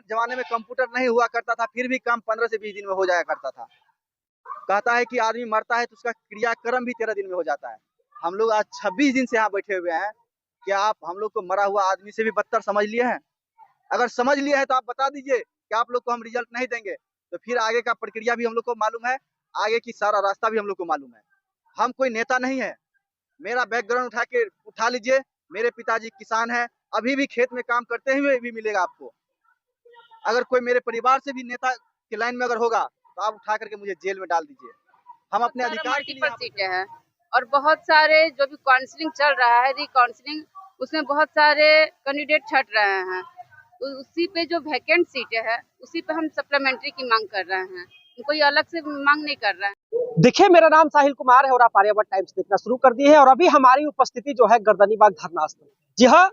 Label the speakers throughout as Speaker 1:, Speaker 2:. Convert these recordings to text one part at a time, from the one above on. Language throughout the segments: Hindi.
Speaker 1: जमाने में कंप्यूटर नहीं हुआ करता था, फिर भी काम 15 से 20 दिन में हो जाया करता था। कहता है कि आदमी मरता है तो उसका क्रियाक्रम भी 13 दिन में हो जाता है। हम लोग आज 26 दिन से यहाँ बैठे हुए हैं। क्या आप हम लोग को मरा हुआ आदमी से भी बदतर समझ लिए हैं? अगर समझ लिए हैं तो आप बता दीजिए कि आप लोग को हम रिजल्ट नहीं देंगे, तो फिर आगे का प्रक्रिया भी हम लोग को मालूम है, आगे की सारा रास्ता भी हम लोग को मालूम है। हम कोई नेता नहीं है। मेरा बैकग्राउंड उठा लीजिए। मेरे पिताजी किसान हैं, अभी भी खेत में काम करते हुए भी मिलेगा आपको। अगर कोई मेरे परिवार से भी नेता की लाइन में अगर होगा तो आप उठा करके मुझे जेल में डाल दीजिए। हम अपने अधिकार के लिए
Speaker 2: सीटें हैं और बहुत सारे जो भी काउंसलिंग चल रहा है, री काउंसलिंग, उसमें बहुत सारे कैंडिडेट छट रहे हैं। तो उसी पे जो वैकेंट सीटें है उसी पे हम सप्लीमेंट्री की मांग कर रहे हैं, कोई अलग से मांग नहीं कर रहे हैं।
Speaker 3: देखिए, मेरा नाम साहिल कुमार है और आप आर्यावर्त टाइम्स देखना शुरू कर दिए हैं और अभी हमारी उपस्थिति जो है गर्दनीबाग धरना स्थल। जी हाँ,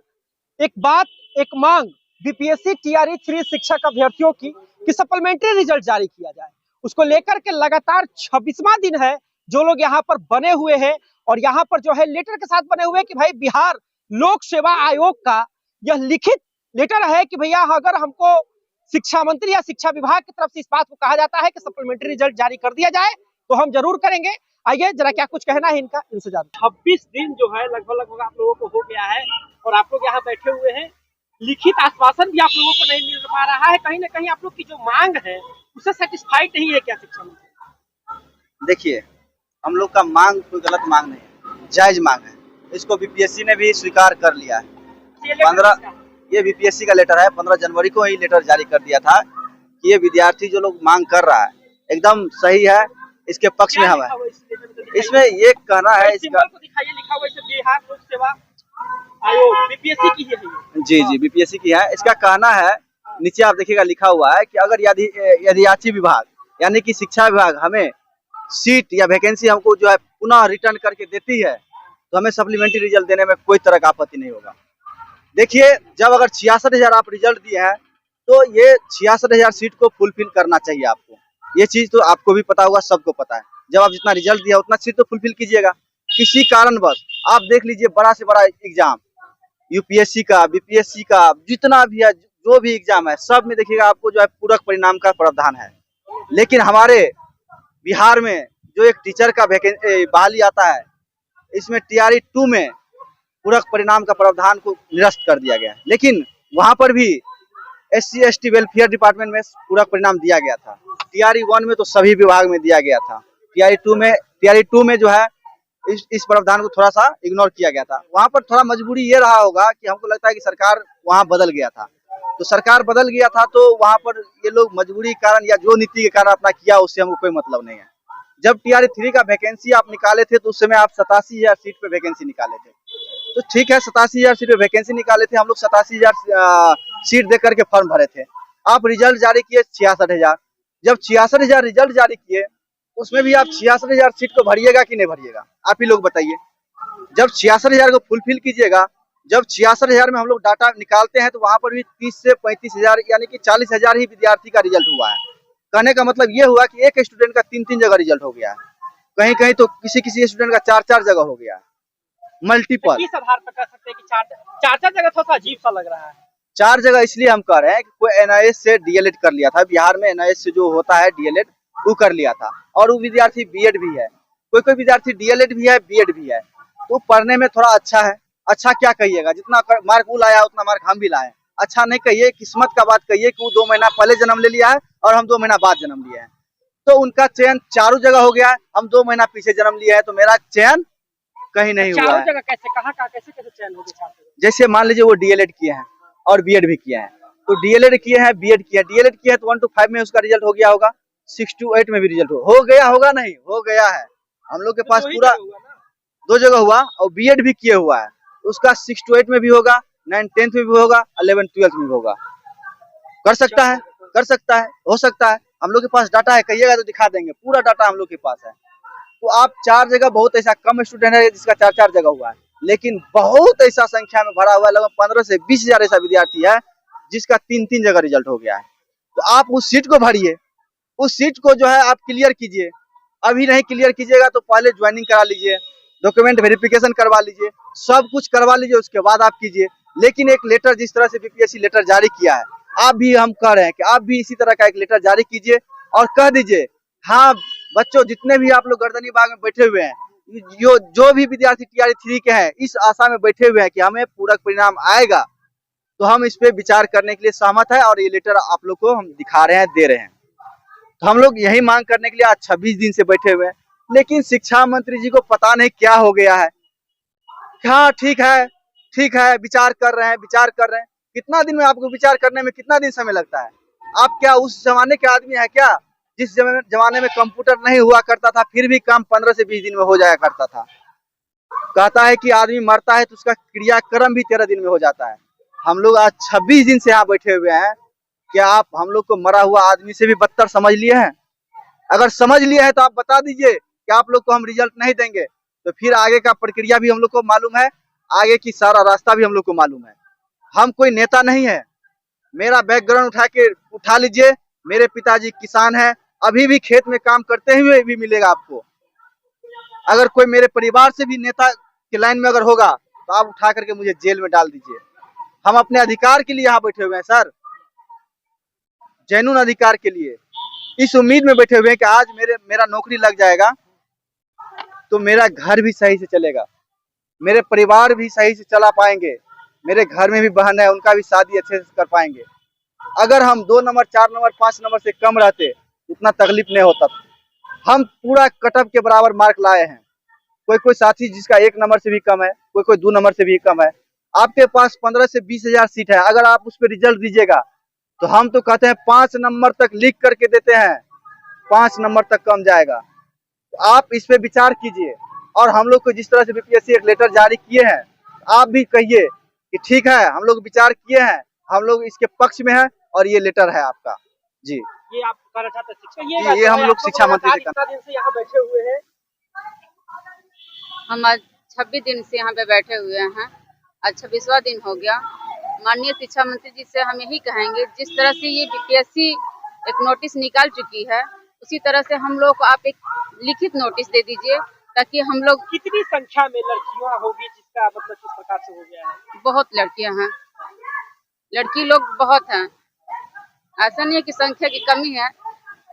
Speaker 3: एक बात, एक मांग बीपीएससी टीआरई 3 शिक्षक अभ्यर्थियों की कि सप्लीमेंट्री रिजल्ट जारी किया जाए, उसको लेकर के लगातार 26वां दिन है जो लोग यहाँ पर बने हुए हैं और यहाँ पर जो है लेटर के साथ बने हुए हैं कि भाई बिहार लोक सेवा आयोग का यह लिखित लेटर है कि भैया अगर हमको शिक्षा मंत्री या शिक्षा विभाग की तरफ से इस बात को कहा जाता है कि सप्लीमेंट्री रिजल्ट जारी कर दिया जाए तो हम जरूर करेंगे। आइए जरा क्या कुछ कहना है इनका, इनसे जान। 26 दिन जो है लगभग आप लोगों को हो गया है और आप लोग यहाँ बैठे हुए हैं, लिखित आश्वासन भी आप लोगों को नहीं मिल पा रहा है। कहीं ना कहीं आप लोग की जो मांग है उससे सेटिस्फाइड नहीं है क्या शिक्षा मंत्री?
Speaker 1: देखिए, हम लोग का मांग कोई गलत मांग नहीं है, जायज मांग है। इसको बीपीएससी ने भी स्वीकार कर लिया है। ये बीपीएससी का लेटर है, 15 जनवरी को ही लेटर जारी कर दिया था कि ये विद्यार्थी जो लोग मांग कर रहा है एकदम सही है, इसके पक्ष में हम है। इसमें ये कहना है, इसका
Speaker 2: लिखा हुआ है बिहार लोक सेवा आयोग, बीपीएससी की है।
Speaker 1: जी बीपीएससी की है। इसका कहना है, नीचे आप देखिएगा लिखा हुआ है कि अगर यदि विभाग यानी कि शिक्षा विभाग हमें सीट या वैकेंसी हमको जो है पुनः रिटर्न करके देती है तो हमें सप्लीमेंट्री रिजल्ट देने में कोई तरह का आपत्ति नहीं होगा। देखिए, जब अगर 66,000 आप रिजल्ट दिए हैं तो ये 66,000 सीट को फुलफिल करना चाहिए आपको। ये चीज तो आपको भी पता होगा, सबको पता है। जब आप जितना रिजल्ट दिया उतना सीट तो फुलफिल कीजिएगा। किसी कारणवश आप देख लीजिए, बड़ा से बड़ा एग्जाम यूपीएससी का, बीपीएससी का, जितना भी है, जो भी एग्जाम है, सब में देखिएगा आपको जो है पूरक परिणाम का प्रावधान है। लेकिन हमारे बिहार में जो एक टीचर का बहाली आता है, इसमें टीआरई 2 में पूरक परिणाम का प्रावधान को निरस्त कर दिया गया है। लेकिन वहां पर भी SC ST वेलफेयर डिपार्टमेंट में पूरक परिणाम दिया गया था। टीआरई 1 में तो सभी विभाग में दिया गया था। टीआरई 2 में जो है इस प्रावधान को थोड़ा सा इग्नोर किया गया था। वहां पर थोड़ा मजबूरी ये रहा होगा कि हमको लगता है कि सरकार वहां बदल गया था, तो सरकार बदल गया था तो वहां पर ये लोग मजबूरी के कारण या जो नीति के कारण अपना किया, उससे हमको कोई मतलब नहीं है। जब टीआरई 3 का वैकेंसी आप निकाले थे तो उस समय आप 87,000 सीट पे वैकेंसी निकाले थे, तो ठीक है 87,000 सीट पे वैकेंसी निकाले थे, हम लोग 87,000 सीट दे करके फॉर्म भरे थे। आप रिजल्ट जारी किए 66,000। जब 66,000 रिजल्ट जारी किए, उसमें भी आप 66,000 सीट को भरिएगा कि नहीं भरिएगा, आप ही लोग बताइए। जब 66,000 को फुलफिल कीजिएगा, जब 66,000 में हम लोग डाटा निकालते हैं तो वहां पर भी 30 से 35,000 यानी कि 40,000 ही विद्यार्थी का रिजल्ट हुआ है। कहने का मतलब ये हुआ कि एक स्टूडेंट का 3-3 जगह रिजल्ट हो गया है, कहीं कहीं तो किसी स्टूडेंट का 4-4 जगह हो गया है, मल्टीपल।
Speaker 3: किस आधार पर कह सकते हैं कि 4 जगह थोड़ा अजीब सा लग रहा है?
Speaker 1: 4 जगह इसलिए हम कह रहे हैं कि कोई NIS से DLED कर लिया था, बिहार में NIS से जो होता है DLED वो कर लिया था, और वो विद्यार्थी बीएड भी है, कोई विद्यार्थी DLED भी है, बीएड भी है, तो पढ़ने में थोड़ा अच्छा है। अच्छा क्या कहिएगा, जितना मार्क वो लाया उतना मार्क हम भी लाए। अच्छा नहीं कहिए, किस्मत का बात कहिए कि वो 2 महीना पहले जन्म ले लिया है और हम 2 महीना बाद जन्म लिए हैं, तो उनका चयन चारों जगह हो गया है। हम 2 महीना पीछे जन्म लिए हैं तो मेरा चयन कहीं नहीं हुआ है।
Speaker 3: जगह कैसे, कहाँ कैसे चयन हो गया?
Speaker 1: जैसे मान लीजिए वो DLED किए हैं और बीएड भी किए हैं, तो DLED किए हैं, बीएड किए हैं। DLED किए हैं तो 1 to 5 में उसका रिजल्ट हो गया होगा, 6 to 8 में भी रिजल्ट हो गया होगा, नहीं हो गया है। हम लोग के पास पूरा 2 जगह हुआ, और बीएड भी किए हुआ है, उसका 6 to 8 में भी होगा, 9th 10th में भी होगा, 11th 12th में भी होगा। कर सकता है, हो सकता है। हम लोग के पास डाटा है, कहिएगा तो दिखा देंगे, पूरा डाटा हम लोग के पास है। तो आप 4 जगह, बहुत ऐसा कम स्टूडेंट है जिसका 4-4 जगह हुआ है, लेकिन बहुत ऐसा संख्या में भरा हुआ है, लगभग 15 से 20,000 ऐसा विद्यार्थी है जिसका 3-3 जगह रिजल्ट हो गया है। तो आप उस सीट को भरिए, उस सीट को जो है आप क्लियर कीजिए। अभी नहीं क्लियर कीजिएगा तो पहले ज्वाइनिंग करा लीजिए, डॉक्यूमेंट वेरिफिकेशन करवा लीजिए, सब कुछ करवा लीजिए, उसके बाद आप कीजिए। लेकिन एक लेटर जिस तरह से बीपीएससी लेटर जारी किया है, आप भी हम कह रहे हैं कि आप भी इसी तरह का एक लेटर जारी कीजिए और कह दीजिए, हाँ बच्चों जितने भी आप लोग गर्दनी बाग में बैठे हुए हैं, जो भी विद्यार्थी टीआरई 3 के हैं, इस आशा में बैठे हुए हैं कि हमें पूरक परिणाम आएगा, तो हम इस पे विचार करने के लिए सहमत है और ये लेटर आप लोग को हम दिखा रहे हैं, दे रहे हैं। तो हम लोग यही मांग करने के लिए आज 26 दिन से बैठे हुए हैं, लेकिन शिक्षा मंत्री जी को पता नहीं क्या हो गया है। हाँ ठीक है, विचार कर रहे हैं। कितना दिन में आपको विचार करने में कितना दिन समय लगता है? आप क्या उस जमाने के आदमी है क्या, जिस जमाने में कंप्यूटर नहीं हुआ करता था फिर भी काम 15 से 20 दिन में हो जाया करता था? कहता है कि आदमी मरता है तो उसका क्रियाक्रम भी 13 दिन में हो जाता है। हम लोग आज 26 दिन से यहाँ बैठे हुए हैं, क्या आप हम लोग को मरा हुआ आदमी से भी बदतर समझ लिए हैं? अगर समझ लिए हैं तो आप बता दीजिए कि आप लोग को हम रिजल्ट नहीं देंगे, तो फिर आगे का प्रक्रिया भी हम लोग को मालूम है, आगे की सारा रास्ता भी हम लोग को मालूम है। हम कोई नेता नहीं है। मेरा बैकग्राउंड उठा लीजिए, मेरे पिताजी किसान हैं, अभी भी खेत में काम करते हुए भी मिलेगा आपको। अगर कोई मेरे परिवार से भी नेता के लाइन में अगर होगा तो आप उठा करके मुझे जेल में डाल दीजिए। हम अपने अधिकार के लिए यहाँ बैठे हुए हैं सर, जेन्युइन अधिकार के लिए, इस उम्मीद में बैठे हुए हैं कि आज मेरा नौकरी लग जाएगा तो मेरा घर भी सही से चलेगा, मेरे परिवार भी सही से चला पाएंगे, मेरे घर में भी बहन है उनका भी शादी अच्छे से कर पाएंगे। अगर हम 2 नंबर 4 नंबर 5 नंबर से कम रहते उतना तकलीफ नहीं होता। हम पूरा कटअप के बराबर मार्क लाए हैं। कोई साथी जिसका 1 नंबर से भी कम है, कोई 2 नंबर से भी कम है। आपके पास 15 से 20 हजार सीट है, अगर आप उस पर रिजल्ट दीजिएगा तो हम तो कहते हैं 5 नंबर तक लिख करके देते हैं, 5 नंबर तक कम जाएगा। तो आप इस पे विचार कीजिए और हम लोग को जिस तरह से बीपीएससी एक लेटर जारी किए हैं, आप भी कहिए कि ठीक है हम लोग विचार किए हैं, हम लोग इसके पक्ष में हैं और ये लेटर है आपका। जी
Speaker 3: ये आप कहना चाहते हैं
Speaker 1: शिक्षा, ये हम लोग शिक्षा मंत्री
Speaker 3: से यहाँ बैठे हुए हैं।
Speaker 2: हम आज 26 दिन से यहाँ पे बैठे हुए हैं, आज 26वां दिन हो गया। माननीय शिक्षा मंत्री जी से हम यही कहेंगे, जिस तरह से ये बीपीएससी एक नोटिस निकाल चुकी है, उसी तरह से हम लोग को आप एक लिखित नोटिस दे दीजिए, ताकि हम लोग।
Speaker 3: कितनी संख्या में लड़कियां होगी जिसका मतलब किस प्रकार से हो गया है?
Speaker 2: बहुत लड़कियां हैं, लड़की लोग बहुत हैं, ऐसा नहीं है कि संख्या की कमी है।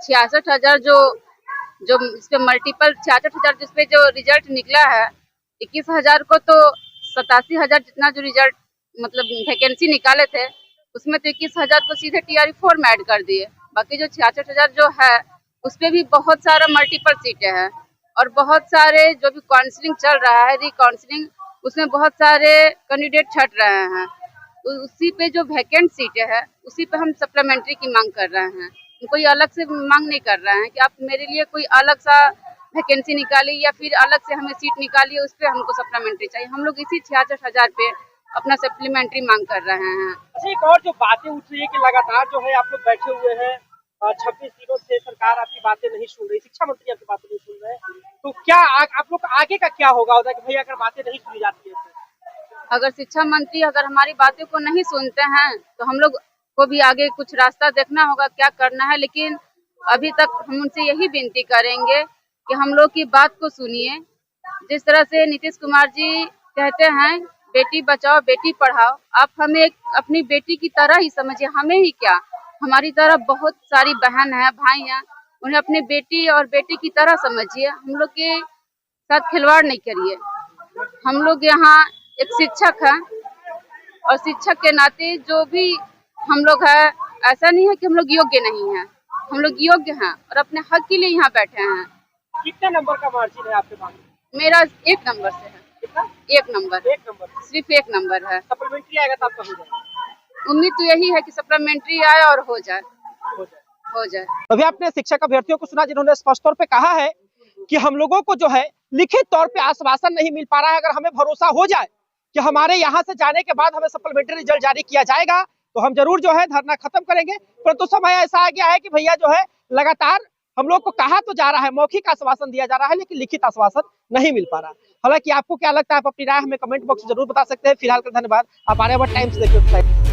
Speaker 2: 66,000 जो इस पे मल्टीपल 66,000 जिसपे जो रिजल्ट निकला है, 21,000 को तो 87,000 जितना जो रिजल्ट मतलब वैकेंसी निकाले थे, उसमें तो 21,000 को सीधे टीआरई 4 में ऐड कर दिए। बाकी जो 66,000 जो है उसपे भी बहुत सारा मल्टीपल सीटें हैं और बहुत सारे जो भी काउंसलिंग चल रहा है, री काउंसलिंग, उसमें बहुत सारे कैंडिडेट छट रहे हैं। उसी पे जो वैकेंट सीटें है उसी पे हम सप्लीमेंट्री की मांग कर रहे हैं। कोई अलग से मांग नहीं कर रहे हैं कि आप मेरे लिए कोई अलग सा वैकेंसी निकालिए या फिर अलग से हमें सीट निकालिए, उस पर हमको सप्लीमेंट्री चाहिए। हम लोग इसी 66,000 पे अपना सप्लीमेंट्री मांग कर रहे हैं।
Speaker 3: अच्छा, एक और जो बातें उठ रही है कि लगातार जो है आप लोग बैठे हुए हैं, 26 दिनों से सरकार आपकी बातें नहीं सुन रही, शिक्षा मंत्री आपकी बातें नहीं सुन रहे, तो क्या आप लोग आगे का क्या होगा कि भैया अगर बातें नहीं सुनी जाती है तो?
Speaker 2: अगर शिक्षा मंत्री अगर हमारी बातों को नहीं सुनते हैं तो हम लोग को भी आगे कुछ रास्ता देखना होगा, क्या करना है। लेकिन अभी तक हम उनसे यही विनती करेंगे कि हम लोग की बात को सुनिए। जिस तरह से नीतीश कुमार जी कहते हैं बेटी बचाओ बेटी पढ़ाओ, आप हमें अपनी बेटी की तरह ही समझिए। हमें ही क्या, हमारी तरह बहुत सारी बहन है, भाई हैं, उन्हें अपनी बेटी और बेटी की तरह समझिए। हम लोग के साथ खिलवाड़ नहीं करिए। हम लोग यहाँ एक शिक्षक है और शिक्षक के नाते जो भी हम लोग है, ऐसा नहीं है कि हम लोग योग्य नहीं है, हम लोग योग्य हैं और अपने हक के लिए यहाँ बैठे हैं।
Speaker 3: कितने नंबर का मार्जिन है आपके पास?
Speaker 2: मेरा 1 नंबर से है।
Speaker 3: कितना?
Speaker 2: 1 नंबर, सिर्फ 1 नंबर है।
Speaker 3: सप्लीमेंट्री आएगा तो आपका हो जाएगा?
Speaker 2: उम्मीद तो यही है कि सप्लीमेंट्री आए और हो जाए।
Speaker 3: अभी आपने शिक्षक अभ्यर्थियों को सुना जिन्होंने स्पष्ट तौर पे कहा है कि हम लोगों को जो है लिखित तौर पे आश्वासन नहीं मिल पा रहा है। अगर हमें भरोसा हो जाए कि हमारे यहाँ से जाने के बाद हमें सप्लीमेंट्री रिजल्ट जारी किया जाएगा तो हम जरूर जो है धरना खत्म करेंगे। परंतु समय ऐसा आ गया है कि भैया जो है लगातार हम लोग को कहा तो जा रहा है, मौखिक आश्वासन दिया जा रहा है, लेकिन लिखित आश्वासन नहीं मिल पा रहा। हालांकि आपको क्या लगता है, आप अपनी राय हमें कमेंट बॉक्स में जरूर बता सकते हैं। फिलहाल के धन्यवाद। आप आर्यावर्त टाइम्स देखिए।